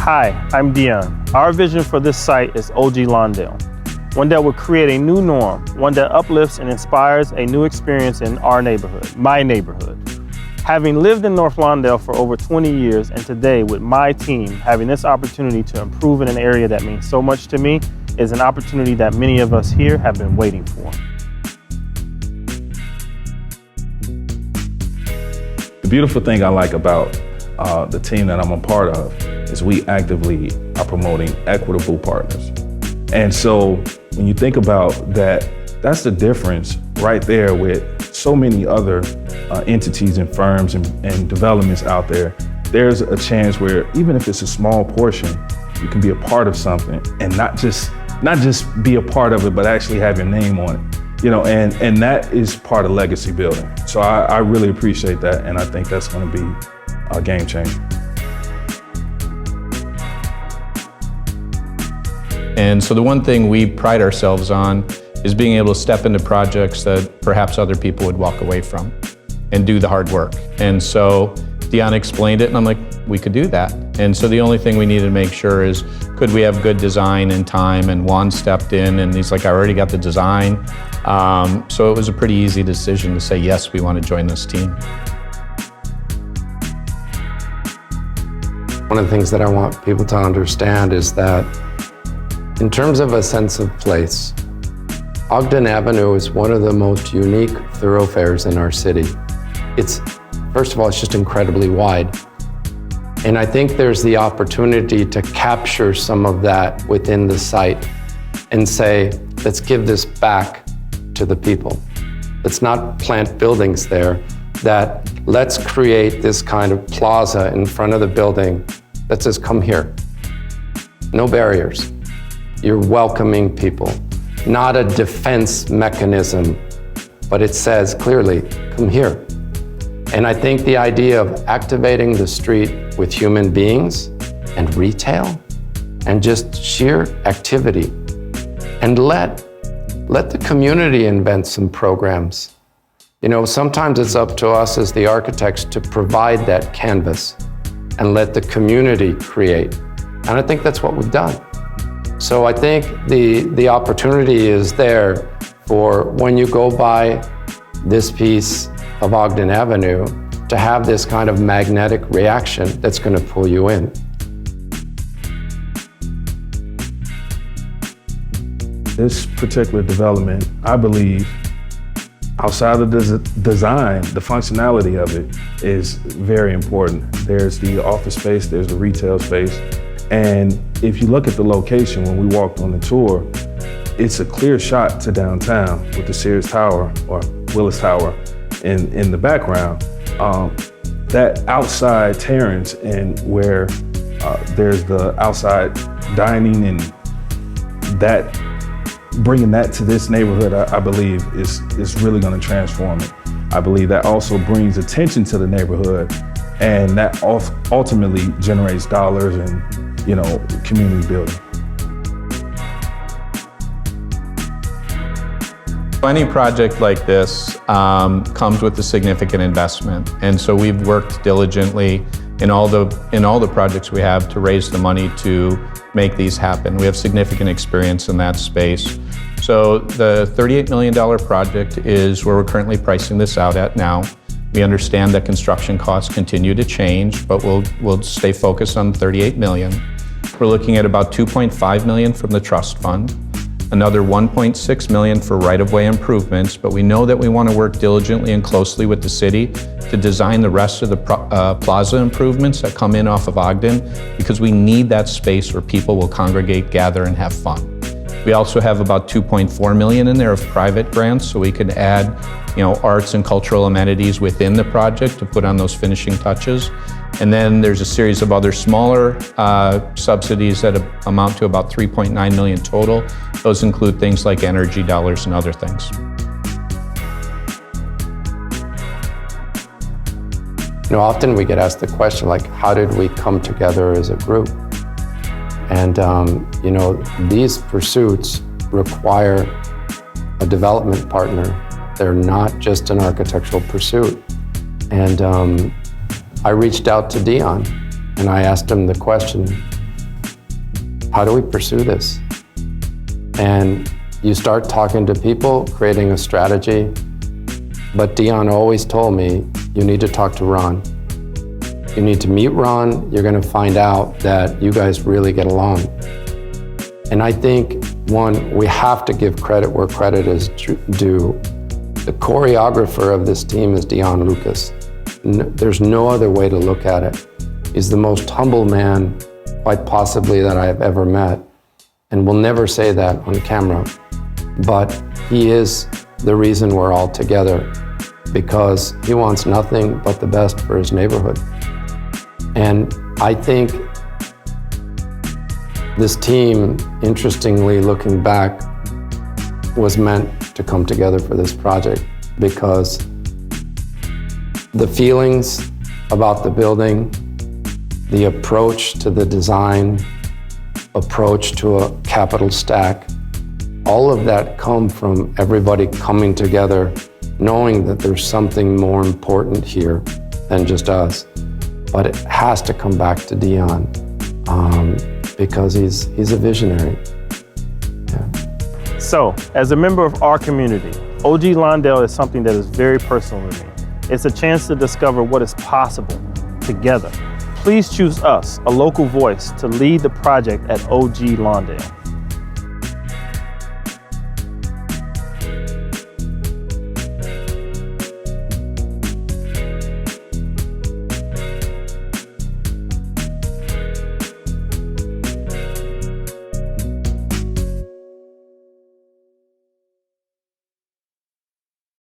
Hi, I'm Deon. Our vision for this site is OG Lawndale, one that will create a new norm, one that uplifts and inspires a new experience in our neighborhood, my neighborhood. Having lived in North Lawndale for over 20 years and today with my team having this opportunity to improve in an area that means so much to me is an opportunity that many of us here have been waiting for. The beautiful thing I like about the team that I'm a part of is we actively are promoting equitable partners. And so when you think about that, that's the difference right there with so many other entities and firms and developments out there. There's a chance where even if it's a small portion, you can be a part of something and not just be a part of it, but actually have your name on it. You know, and that is part of legacy building. So I really appreciate that, and I think that's going to be a game changer. And so the one thing we pride ourselves on is being able to step into projects that perhaps other people would walk away from and do the hard work. And so Deon explained it, and I'm like, we could do that. And so the only thing we needed to make sure is, could we have good design and time? And Juan stepped in, and he's like, I already got the design. So it was a pretty easy decision to say, yes, we want to join this team. One of the things that I want people to understand is that in terms of a sense of place, Ogden Avenue is one of the most unique thoroughfares in our city. It's, first of all, it's just incredibly wide. And I think there's the opportunity to capture some of that within the site and say, let's give this back to the people. Let's not plant buildings there, that let's create this kind of plaza in front of the building that says, come here. No barriers. You're welcoming people. Not a defense mechanism, but it says clearly, come here. And I think the idea of activating the street with human beings and retail and just sheer activity, and let the community invent some programs. You know, sometimes it's up to us as the architects to provide that canvas and let the community create. And I think that's what we've done. So I think the opportunity is there for when you go by this piece of Ogden Avenue to have this kind of magnetic reaction that's going to pull you in. This particular development, I believe, outside of the design, the functionality of it is very important. There's the office space, there's the retail space. And if you look at the location when we walked on the tour, it's a clear shot to downtown with the Sears Tower or Willis Tower in the background. That outside terrace and where there's the outside dining, and that bringing that to this neighborhood, I believe is really going to transform it. I believe that also brings attention to the neighborhood, and that ultimately generates dollars and, you know, community building. Any project like this comes with a significant investment, and so we've worked diligently in all the projects we have to raise the money to make these happen. We have significant experience in that space. So the $38 million project is where we're currently pricing this out at now. We understand that construction costs continue to change, but we'll stay focused on $38 million. We're looking at about $2.5 million from the trust fund, another $1.6 million for right-of-way improvements, but we know that we want to work diligently and closely with the city to design the rest of the plaza improvements that come in off of Ogden, because we need that space where people will congregate, gather, and have fun. We also have about $2.4 million in there of private grants, so we can add, you know, arts and cultural amenities within the project to put on those finishing touches. And then there's a series of other smaller subsidies that amount to about $3.9 million total. Those include things like energy dollars and other things. You know, often we get asked the question, like, how did we come together as a group? And, you know, these pursuits require a development partner. They're not just an architectural pursuit. And I reached out to Deon and I asked him the question, how do we pursue this? And you start talking to people, creating a strategy. But Deon always told me, you need to talk to Ron. You need to meet Ron. You're going to find out that you guys really get along. And I think, one, we have to give credit where credit is due. The choreographer of this team is Deon Lucas. There's no other way to look at it. He's the most humble man, quite possibly, that I have ever met. And will never say that on camera. But he is the reason we're all together, because he wants nothing but the best for his neighborhood. And I think this team, interestingly, looking back, was meant to come together for this project, because the feelings about the building, the approach to the design, approach to a capital stack, all of that come from everybody coming together, knowing that there's something more important here than just us. But it has to come back to Deon, because he's a visionary. Yeah. So, as a member of our community, OG Lawndale is something that is very personal to me. It's a chance to discover what is possible together. Please choose us, a local voice, to lead the project at OG Lawndale.